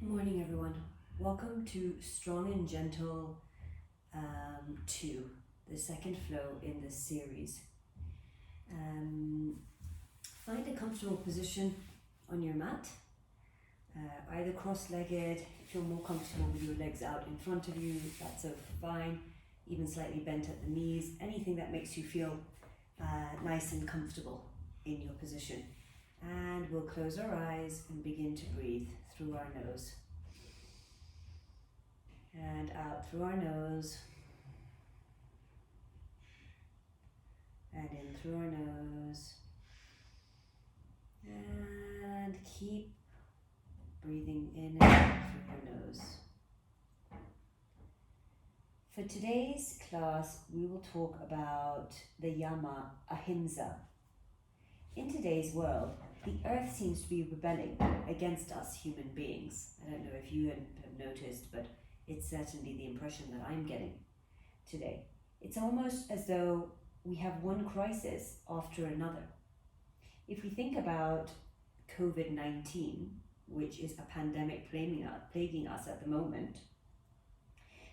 Morning, everyone. Welcome to Strong and Gentle 2, the second flow in this series. Find a comfortable position on your mat, either cross-legged. If you're more comfortable with your legs out in front of you, that's fine. Even slightly bent at the knees, anything that makes you feel nice and comfortable in your position. And we'll close our eyes and begin to breathe through our nose. And out through our nose. And in through our nose. And keep breathing in and out through your nose. For today's class, we will talk about the Yama Ahimsa. In today's world, the earth seems to be rebelling against us human beings. I don't know if you have noticed, but it's certainly the impression that I'm getting today. It's almost as though we have one crisis after another. If we think about COVID-19, which is a pandemic plaguing us at the moment,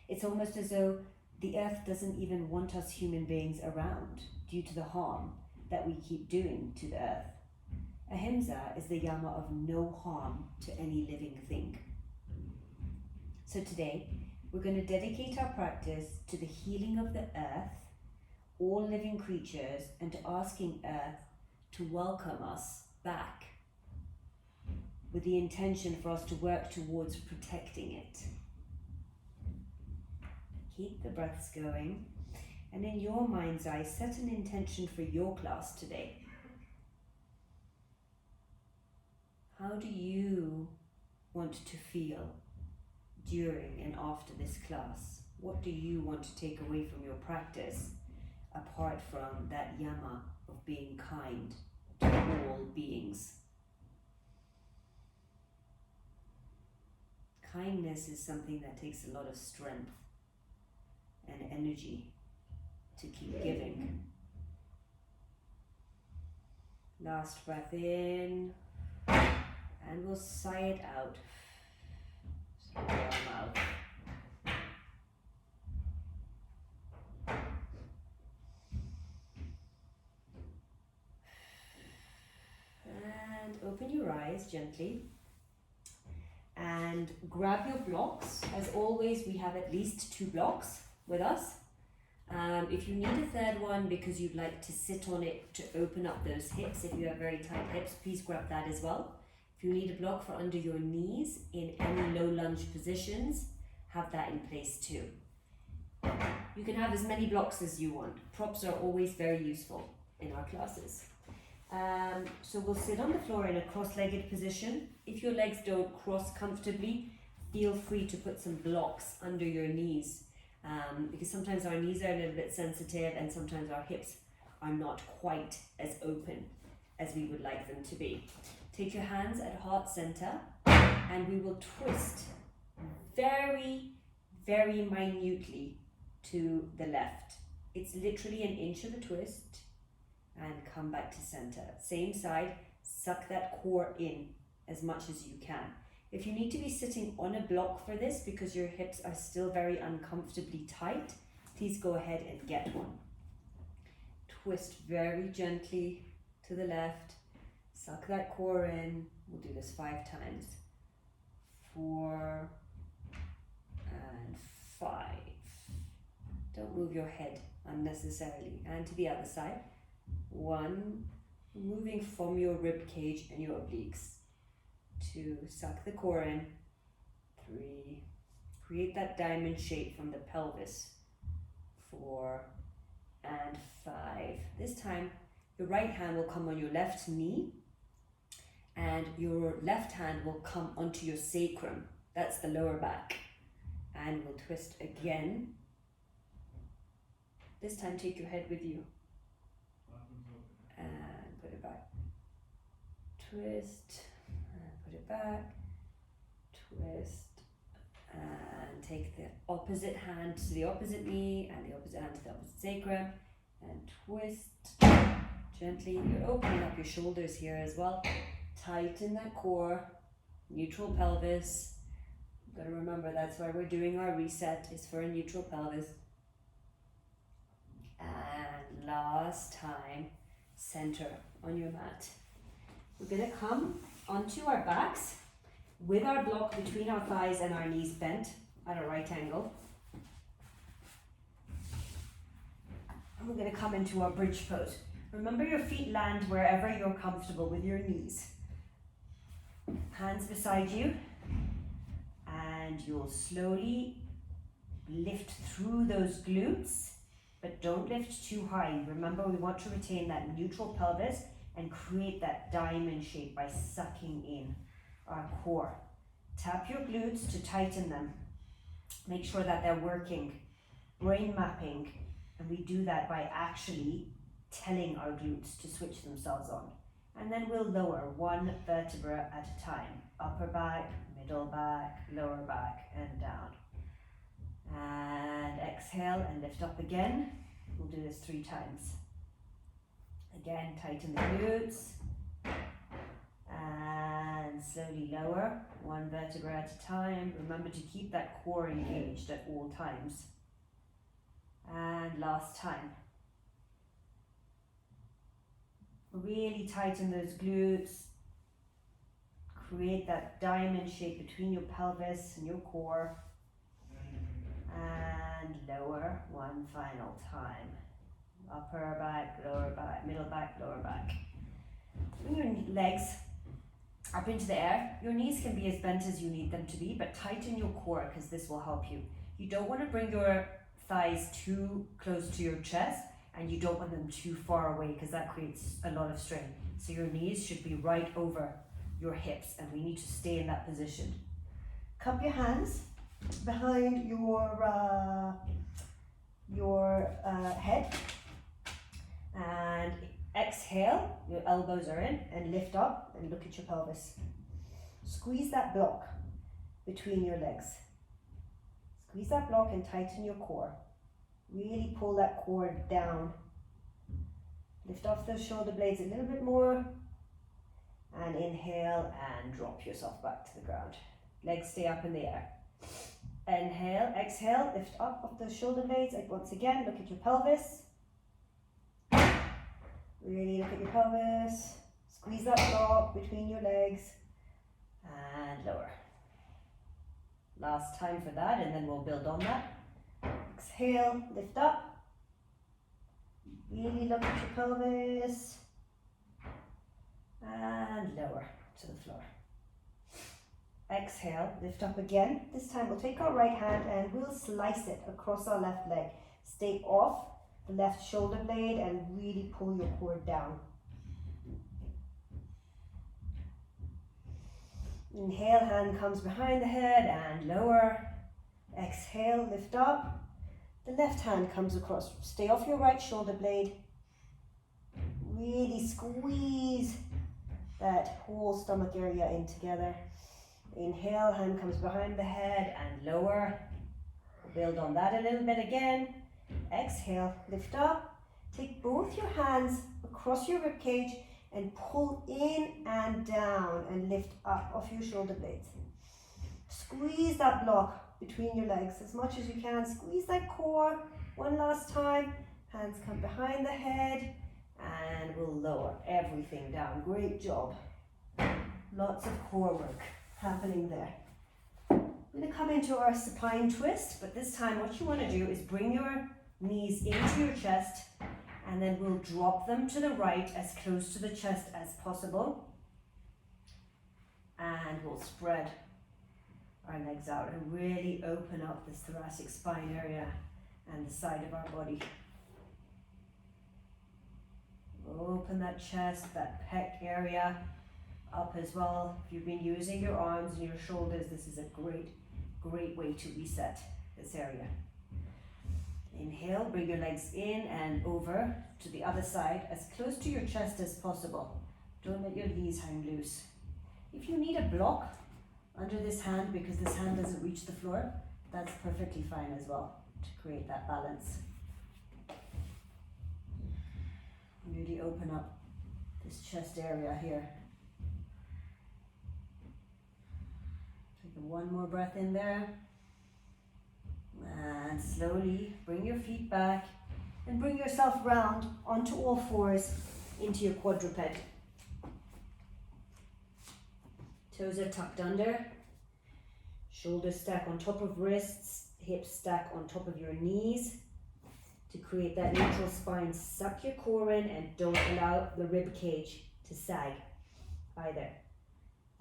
it's almost as though the earth doesn't even want us human beings around due to the harm that we keep doing to the earth. Ahimsa is the Yama of no harm to any living thing. So today, we're going to dedicate our practice to the healing of the earth, all living creatures, and to asking earth to welcome us back with the intention for us to work towards protecting it. Keep the breaths going, and in your mind's eye, set an intention for your class today. How do you want to feel during and after this class? What do you want to take away from your practice, apart from that Yama of being kind to all beings? Kindness is something that takes a lot of strength and energy to keep giving. Last breath in, and we'll sigh it out through our mouth. And open your eyes gently and grab your blocks. As always, we have at least 2 blocks with us. If you need a third one because you'd like to sit on it to open up those hips, if you have very tight hips, please grab that as well. If you need a block for under your knees in any low lunge positions, have that in place too. You can have as many blocks as you want. Props are always very useful in our classes. So we'll sit on the floor in a cross-legged position. If your legs don't cross comfortably, feel free to put some blocks under your knees. Because sometimes our knees are a little bit sensitive and sometimes our hips are not quite as open as we would like them to be. Take your hands at heart center and we will twist very, very minutely to the left. It's literally an inch of a twist and come back to center. Same side, suck that core in as much as you can. If you need to be sitting on a block for this because your hips are still very uncomfortably tight, please go ahead and get one. Twist very gently to the left, suck that core in. We'll do this 5 times. 4 and 5. Don't move your head unnecessarily. And to the other side. 1, moving from your rib cage and your obliques. 2, suck the core in. 3, create that diamond shape from the pelvis. 4 and 5. This time, your right hand will come on your left knee and your left hand will come onto your sacrum. That's the lower back. And we'll twist again. This time, take your head with you. And put it back. Twist. Put it back, twist, and take the opposite hand to the opposite knee and the opposite hand to the opposite sacrum, and twist gently. You're opening up your shoulders here as well. Tighten that core, neutral pelvis, Gotta remember that's why we're doing our reset, is for a neutral pelvis. And last time, center on your mat. We're gonna come onto our backs with our block between our thighs and our knees bent at a right angle. And we're gonna come into our bridge pose. Remember, your feet land wherever you're comfortable with your knees. Hands beside you, and you'll slowly lift through those glutes, but don't lift too high. Remember, we want to retain that neutral pelvis and create that diamond shape by sucking in our core. Tap your glutes to tighten them. Make sure that they're working, brain mapping, and we do that by actually telling our glutes to switch themselves on. And then we'll lower one vertebra at a time. Upper back, middle back, lower back, and down. And exhale and lift up again. We'll do this 3 times. Again, tighten the glutes. And slowly lower, one vertebra at a time. Remember to keep that core engaged at all times. And last time. Really tighten those glutes. Create that diamond shape between your pelvis and your core. And lower one final time. Upper back, lower back, middle back, lower back. Bring your legs up into the air. Your knees can be as bent as you need them to be, but tighten your core because this will help you. You don't want to bring your thighs too close to your chest, and you don't want them too far away because that creates a lot of strain. So your knees should be right over your hips, and we need to stay in that position. Cup your hands behind your head, and exhale, your elbows are in, and lift up and look at your pelvis. Squeeze that block between your legs. Squeeze that block and tighten your core. Really pull that core down. Lift off those shoulder blades a little bit more, and inhale and drop yourself back to the ground. Legs stay up in the air. Inhale, exhale, lift up off those shoulder blades. Once again, look at your pelvis. Really look at your pelvis. Squeeze that block between your legs and lower. Last time for that, and then we'll build on that. Exhale, lift up. Really look at your pelvis and lower to the floor. Exhale, lift up again. This time we'll take our right hand and we'll slice it across our left leg. Stay off the left shoulder blade and really pull your core down. Inhale, hand comes behind the head and lower. Exhale, lift up. The left hand comes across. Stay off your right shoulder blade. Really squeeze that whole stomach area in together. Inhale, hand comes behind the head and lower. Build on that a little bit again. Exhale, lift up. Take both your hands across your rib cage and pull in and down and lift up off your shoulder blades. Squeeze that block between your legs as much as you can. Squeeze that core. One last time. Hands come behind the head and we'll lower everything down. Great job. Lots of core work happening there. We're going to come into our supine twist, but this time what you want to do is bring your knees into your chest, and then we'll drop them to the right as close to the chest as possible. And we'll spread our legs out and really open up this thoracic spine area and the side of our body. Open that chest, that pec area up as well. If you've been using your arms and your shoulders, this is a great way to reset this area. Inhale, bring your legs in and over to the other side as close to your chest as possible. Don't let your knees hang loose. If you need a block under this hand because this hand doesn't reach the floor, that's perfectly fine as well to create that balance. Really open up this chest area here. Take a One more breath in there. And slowly bring your feet back and bring yourself round onto all fours into your quadruped. Toes are tucked under. Shoulders stack on top of wrists. Hips stack on top of your knees. To create that neutral spine, suck your core in and don't allow the rib cage to sag either.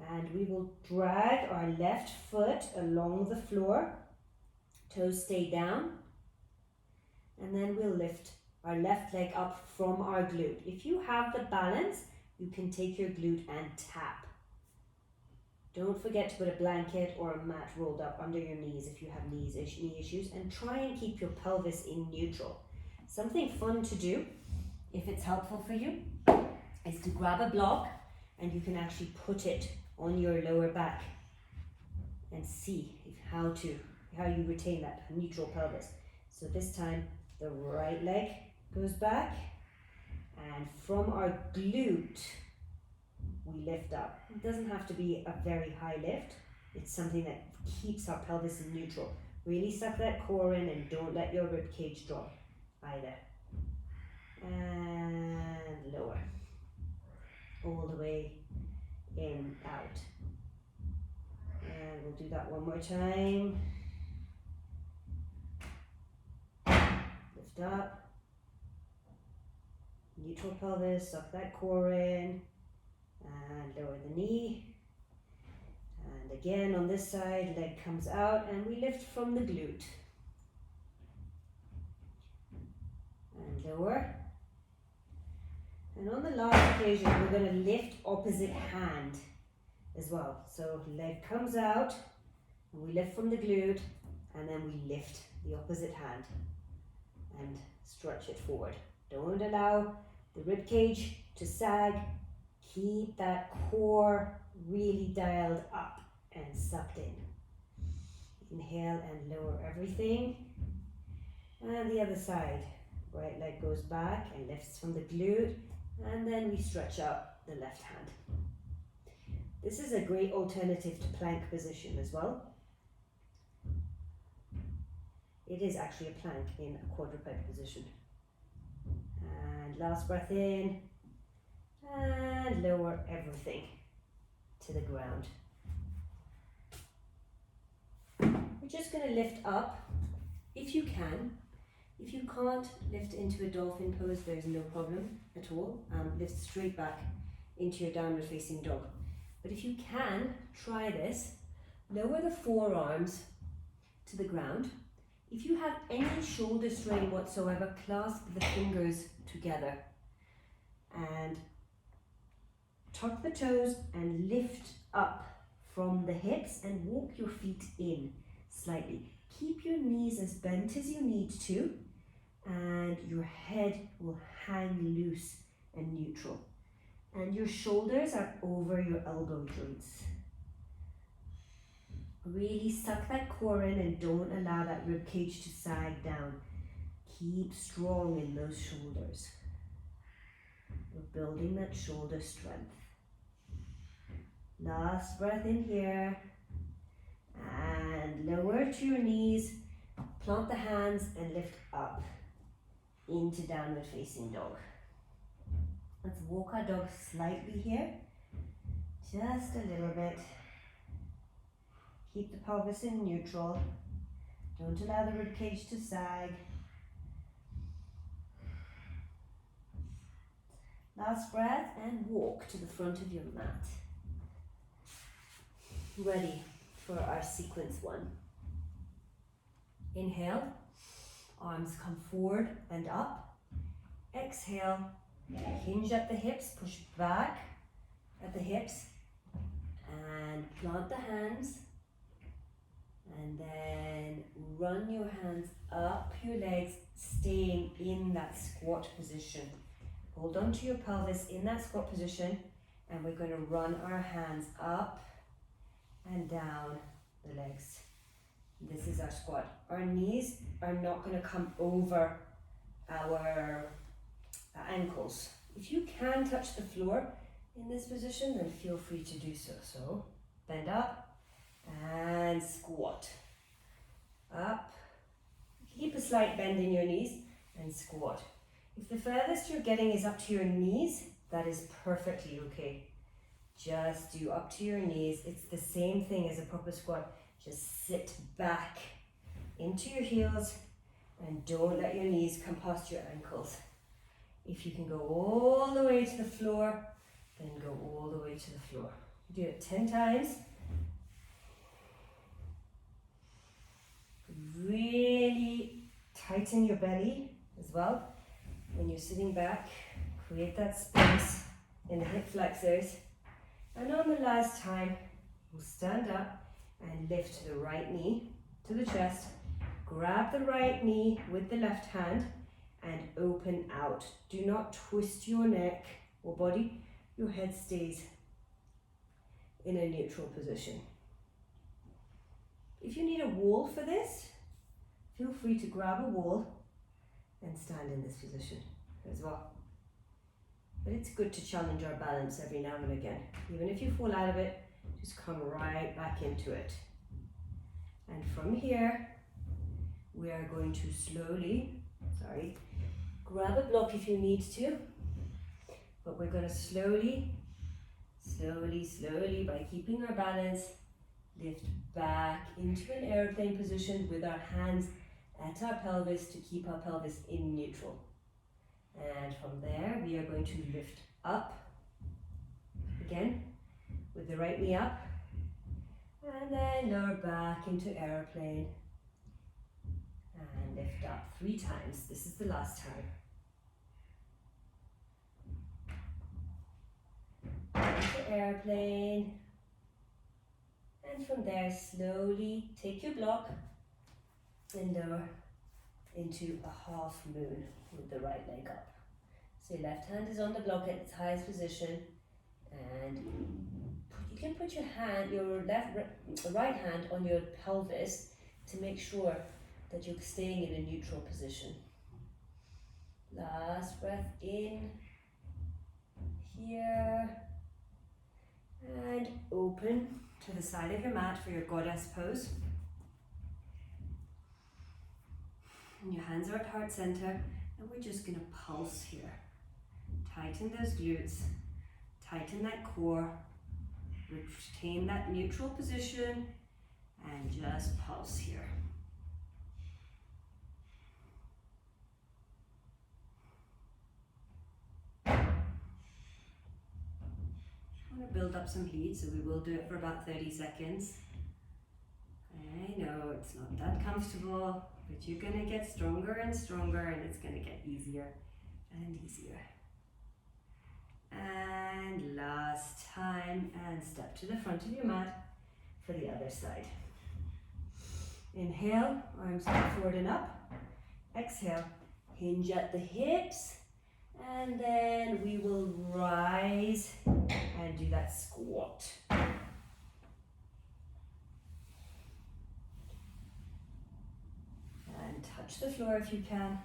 And we will drag our left foot along the floor. Toes stay down. And then we'll lift our left leg up from our glute. If you have the balance, you can take your glute and tap. Don't forget to put a blanket or a mat rolled up under your knees if you have knee issues, and try and keep your pelvis in neutral. Something fun to do, if it's helpful for you, is to grab a block and you can actually put it on your lower back and see how you retain that neutral pelvis. So this time the right leg goes back, and from our glute we lift up. It doesn't have to be a very high lift. It's something that keeps our pelvis in neutral. Really suck that core in and don't let your rib cage drop either. And lower. All the way in, out. And we'll do that one more time. Lift up. Neutral pelvis, suck that core in. And lower the knee. And again on this side, leg comes out and we lift from the glute. And lower. And on the last occasion, we're going to lift opposite hand as well. So leg comes out, and we lift from the glute, and then we lift the opposite hand and stretch it forward. Don't allow the rib cage to sag. Keep that core really dialed up and sucked in. Inhale and lower everything. And the other side. Right leg goes back and lifts from the glute, and then we stretch out the left hand. This is a great alternative to plank position as well. It is actually a plank in a quadruped position. And last breath in, and lower everything to the ground. We're just going to lift up if you can. If you can't lift into a dolphin pose, there's no problem at all. Lift straight back into your downward facing dog. But if you can, try this. Lower the forearms to the ground. If you have any shoulder strain whatsoever, clasp the fingers together and tuck the toes and lift up from the hips and walk your feet in slightly. Keep your knees as bent as you need to, and your head will hang loose and neutral. And your shoulders are over your elbow joints. Really suck that core in and don't allow that rib cage to sag down. Keep strong in those shoulders. We're building that shoulder strength. Last breath in here. And lower to your knees. Plant the hands and lift up into downward facing dog. Let's walk our dog slightly here. Just a little bit. Keep the pelvis in neutral. Don't allow the rib cage to sag. Last breath and walk to the front of your mat. Ready for our sequence one. Inhale, arms come forward and up. Exhale, hinge at the hips, push back at the hips, and plant the hands. And then run your hands up your legs, staying in that squat position. Hold on to your pelvis in that squat position, and we're going to run our hands up and down the legs. This is our squat. Our knees are not going to come over our ankles. If you can touch the floor in this position, then feel free to do so. So bend up and slight bend in your knees and squat. If the furthest you're getting is up to your knees, that is perfectly okay. Just do up to your knees. It's the same thing as a proper squat. Just sit back into your heels and don't let your knees come past your ankles. If you can go all the way to the floor, then go all the way to the floor. Do it 10 times. Really tighten your belly as well. When you're sitting back, create that space in the hip flexors. And on the last time, we'll stand up and lift the right knee to the chest. Grab the right knee with the left hand and open out. Do not twist your neck or body. Your head stays in a neutral position. If you need a wall for this, feel free to grab a wall and stand in this position as well. But it's good to challenge our balance every now and again. Even if you fall out of it, just come right back into it. And from here, we are going to slowly, grab a block if you need to, but we're going to slowly, by keeping our balance, lift back into an airplane position with our hands at our pelvis to keep our pelvis in neutral. And from there, we are going to lift up again with the right knee up, and then lower back into airplane and lift up 3 times. This is the last time. Into airplane, and from there slowly take your block and lower into a half moon with the right leg up. So your left hand is on the block at its highest position, and you can put your right hand on your pelvis to make sure that you're staying in a neutral position. Last breath in here, and open to the side of your mat for your goddess pose. And your hands are at heart center, and we're just going to pulse here. Tighten those glutes, tighten that core, retain that neutral position, and just pulse here. I want to build up some heat, so we will do it for about 30 seconds. I know it's not that comfortable, but you're going to get stronger and stronger, and it's going to get easier and easier. And last time, and step to the front of your mat for the other side. Inhale, arms forward and up. Exhale, hinge at the hips, and then we will rise and do that squat. And touch the floor if you can.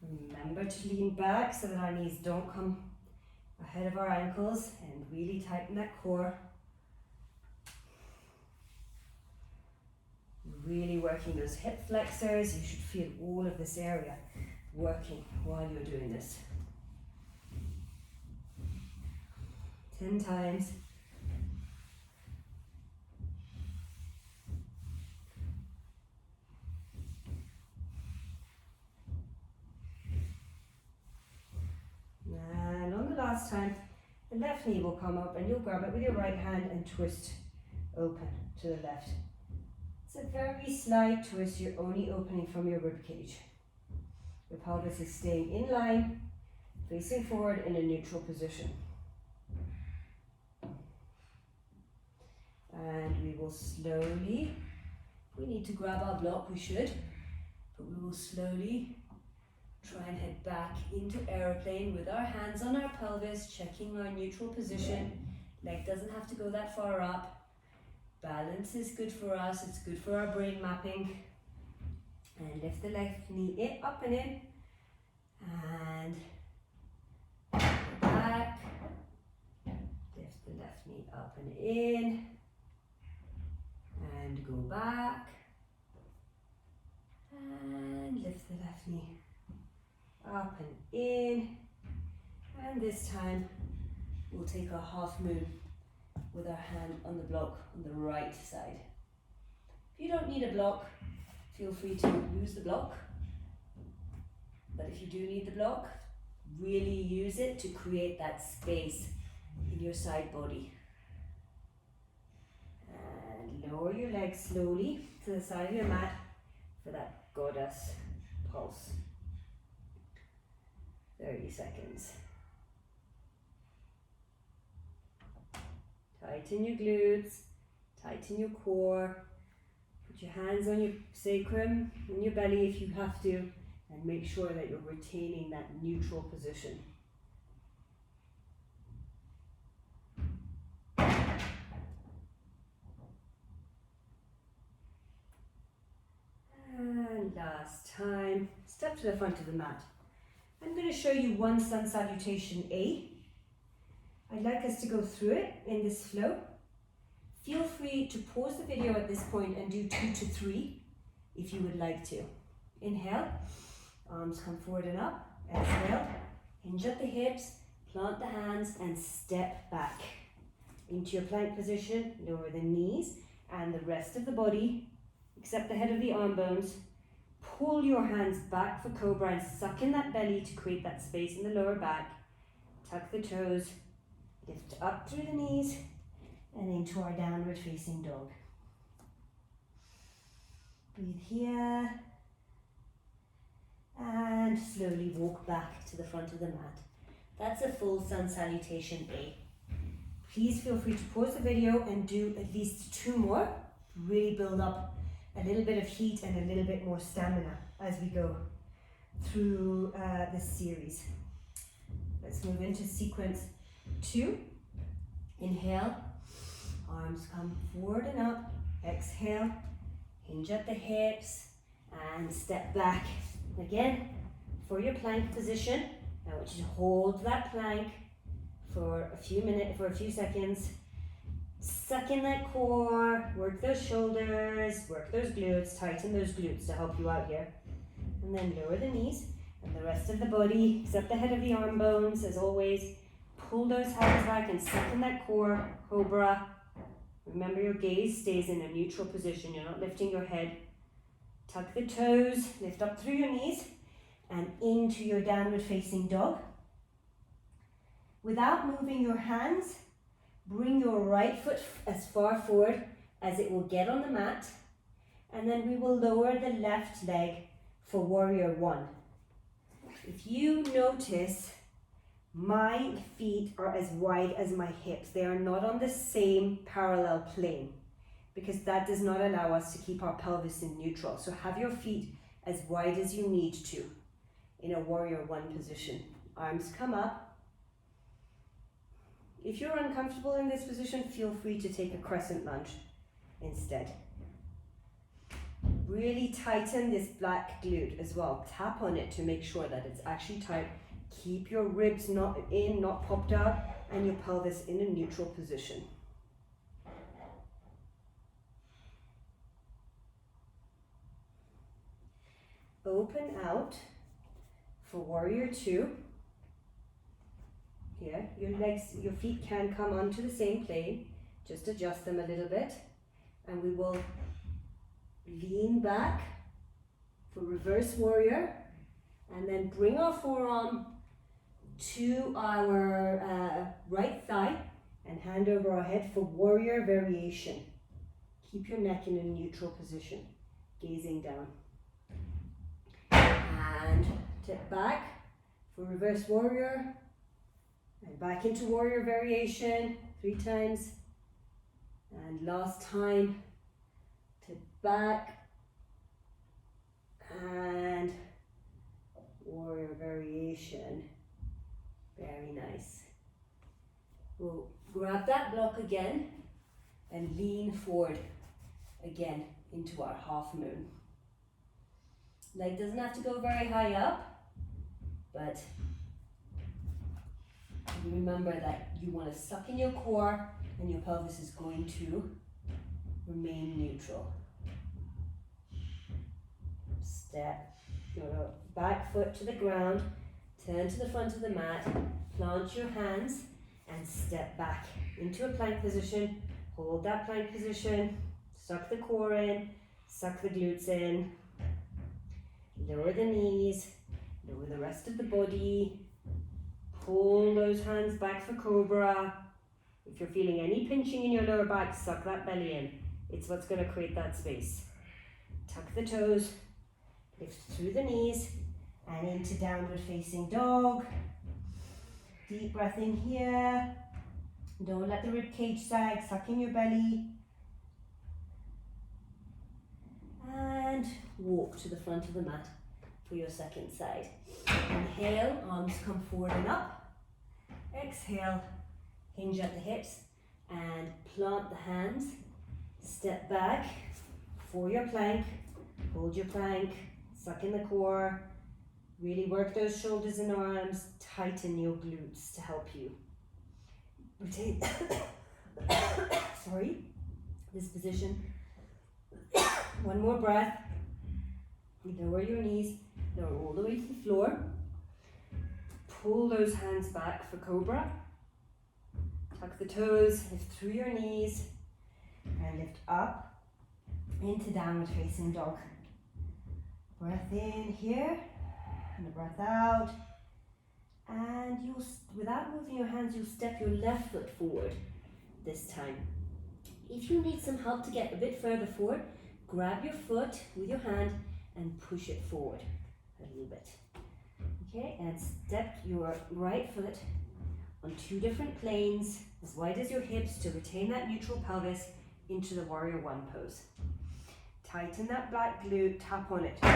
Remember to lean back so that our knees don't come ahead of our ankles, and really tighten that core. Really working those hip flexors. You should feel all of this area working while you're doing this. 10 times. And on the last time, the left knee will come up, and you'll grab it with your right hand and twist open to the left. It's a very slight twist. You're only opening from your rib cage. Your pelvis is staying in line, facing forward in a neutral position. And we will slowly, if we need to grab our block, we should, but we will slowly try and head back into airplane with our hands on our pelvis, checking our neutral position. Leg doesn't have to go that far up. Balance is good for us, it's good for our brain mapping. And lift the left knee in, up and in, and back. Lift the left knee up and in, and go back. And left knee up and in. And this time we'll take our half moon with our hand on the block on the right side. If you don't need a block, feel free to use the block. But if you do need the block, really use it to create that space in your side body. And lower your legs slowly to the side of your mat for that goddess pulse. 30 seconds. Tighten your glutes, tighten your core, put your hands on your sacrum, on your belly if you have to, and make sure that you're retaining that neutral position. And last time, step to the front of the mat. I'm going to show you one sun salutation A. I'd like us to go through it in this flow. Feel free to pause the video at this point and do 2 to 3 if you would like to. Inhale, arms come forward and up. Exhale, hinge at the hips, plant the hands and step back into your plank position. Lower the knees and the rest of the body, except the head of the arm bones. Pull your hands back for cobra and suck in that belly to create that space in the lower back. Tuck the toes, lift up through the knees and into our downward facing dog. Breathe here and slowly walk back to the front of the mat. That's a full sun salutation A. Please feel free to pause the video and do at least 2 more. Really build up a little bit of heat and a little bit more stamina as we go through this series. Let's move into sequence 2. Inhale, arms come forward and up. Exhale, hinge at the hips and step back. Again, for your plank position, I want you to hold that plank for a few seconds. Suck in that core, work those shoulders, work those glutes, tighten those glutes to help you out here. And then lower the knees and the rest of the body, except the head of the arm bones, as always. Pull those hands back and suck in that core, cobra. Remember your gaze stays in a neutral position, you're not lifting your head. Tuck the toes, lift up through your knees and into your downward facing dog. Without moving your hands, bring your right foot as far forward as it will get on the mat, and then we will lower the left leg for warrior 1. If you notice, my feet are as wide as my hips. They are not on the same parallel plane because that does not allow us to keep our pelvis in neutral. So have your feet as wide as you need to in a warrior 1 position. Arms come up. If you're uncomfortable in this position, feel free to take a crescent lunge instead. Really tighten this black glute as well. Tap on it to make sure that it's actually tight. Keep your ribs not popped out, and your pelvis in a neutral position. Open out for warrior 2. Here, your feet can come onto the same plane. Just adjust them a little bit. And we will lean back for reverse warrior. And then bring our forearm to our right thigh and hand over our head for warrior variation. Keep your neck in a neutral position, gazing down. And tip back for reverse warrior. And back into warrior variation 3 times. And last time, tip back and warrior variation. Very nice. We'll grab that block again and lean forward again into our half moon. Leg doesn't have to go very high up, but remember that you want to suck in your core and your pelvis is going to remain neutral. Step Your back foot to the ground, turn to the front of the mat, plant your hands and step back into a plank position. Hold that plank position, suck the core in, suck the glutes in, lower the knees, lower the rest of the body, pull those hands back for cobra. If you're feeling any pinching in your lower back, suck that belly in. It's what's going to create that space. Tuck the toes, lift through the knees and into downward facing dog. Deep breath in here. Don't let the rib cage sag, suck in your belly. And walk to the front of the mat for your second side. Inhale, arms come forward and up. Exhale, hinge at the hips and plant the hands. Step back for your plank. Hold your plank, suck in the core. Really work those shoulders and arms. Tighten your glutes to help you. Retain, sorry, this position. One more breath. Lower your knees, lower all the way to the floor. Pull those hands back for cobra. Tuck the toes, lift through your knees, and lift up into downward facing dog. Breath in here, and a breath out. And you'll, without moving your hands, you'll step your left foot forward this time. If you need some help to get a bit further forward, grab your foot with your hand and push it forward a little bit. Okay, and step your right foot on two different planes, as wide as your hips to retain that neutral pelvis into the warrior one pose. Tighten that back glute, tap on it to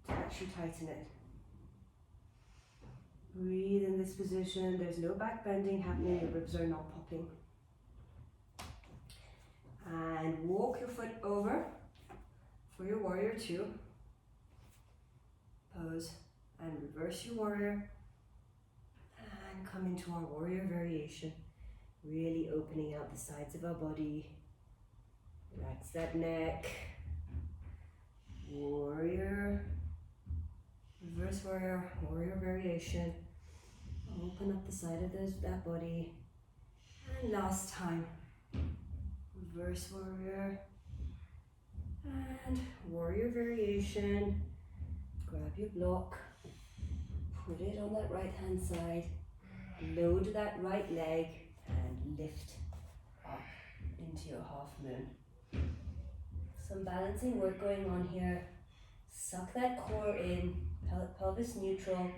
actually tighten it. Breathe in this position. There's no back bending happening, your ribs are not popping. And walk your foot over for your warrior two. Pose and reverse your warrior. And come into our warrior variation. Really opening out the sides of our body. Relax that neck. Warrior. Reverse warrior, warrior variation. Open up the side of that body. And last time. Reverse warrior. And warrior variation. Grab your block. Put it on that right hand side. Load that right leg and lift up into your half moon. Some balancing work going on here. Suck that core in, pelvis neutral,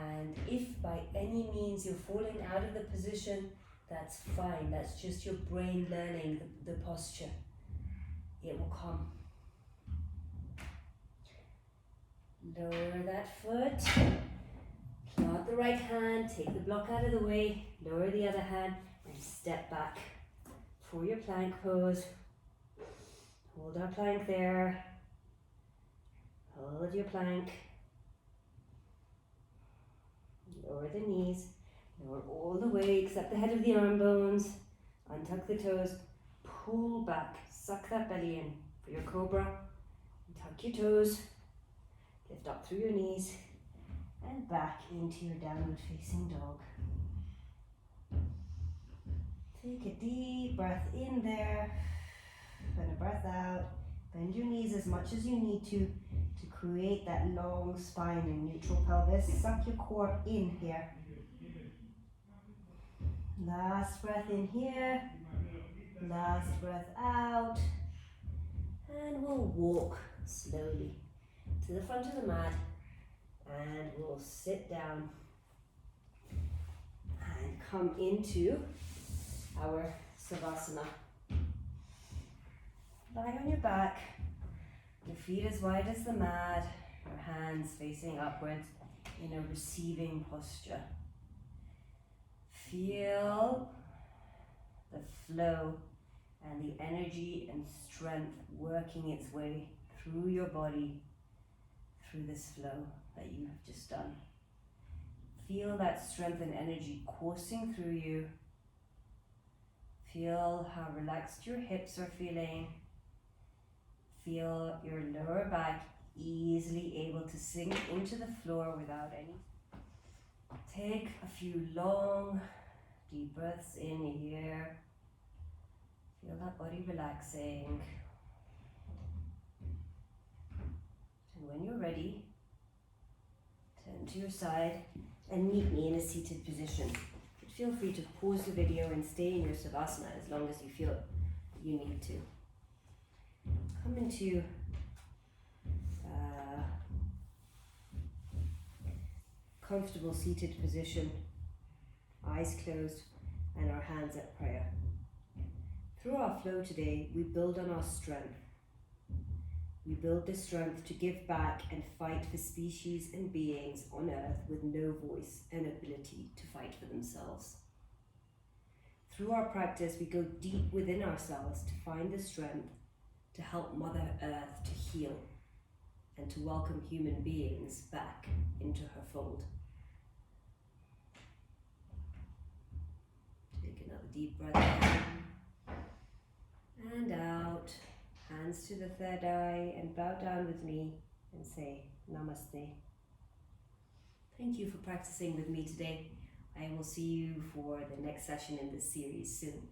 and if by any means you're falling out of the position, that's fine. That's just your brain learning the posture. It will come. Lower that foot, plant the right hand, take the block out of the way, lower the other hand, and step back for your plank pose. Hold our plank there. Hold your plank. Lower the knees. Lower all the way except the head of the arm bones. Untuck the toes. Pull back. Suck that belly in for your cobra. Tuck your toes. Lift up through your knees. And back into your downward facing dog. Take a deep breath in there. And a breath out. Bend your knees as much as you need to create that long spine and neutral pelvis. Suck your core in here. Last breath in here. Last breath out. And we'll walk slowly to the front of the mat and we'll sit down and come into our Savasana. Lie on your back, your feet as wide as the mat, your hands facing upwards in a receiving posture. Feel the flow and the energy and strength working its way through your body, through this flow that you have just done. Feel that strength and energy coursing through you. Feel how relaxed your hips are feeling. Feel your lower back easily able to sink into the floor without any. Take a few long, deep breaths in here. Feel that body relaxing. And when you're ready, turn to your side and meet me in a seated position. But feel free to pause the video and stay in your Savasana as long as you feel you need to. Come into comfortable seated position, eyes closed and our hands at prayer. Through our flow today, we build on our strength. We build the strength to give back and fight for species and beings on earth with no voice and ability to fight for themselves. Through our practice, we go deep within ourselves to find the strength to help Mother Earth to heal and to welcome human beings back into her fold. Take another deep breath in and out. Hands to the third eye and bow down with me and say Namaste. Thank you for practicing with me today. I will see you for the next session in this series soon.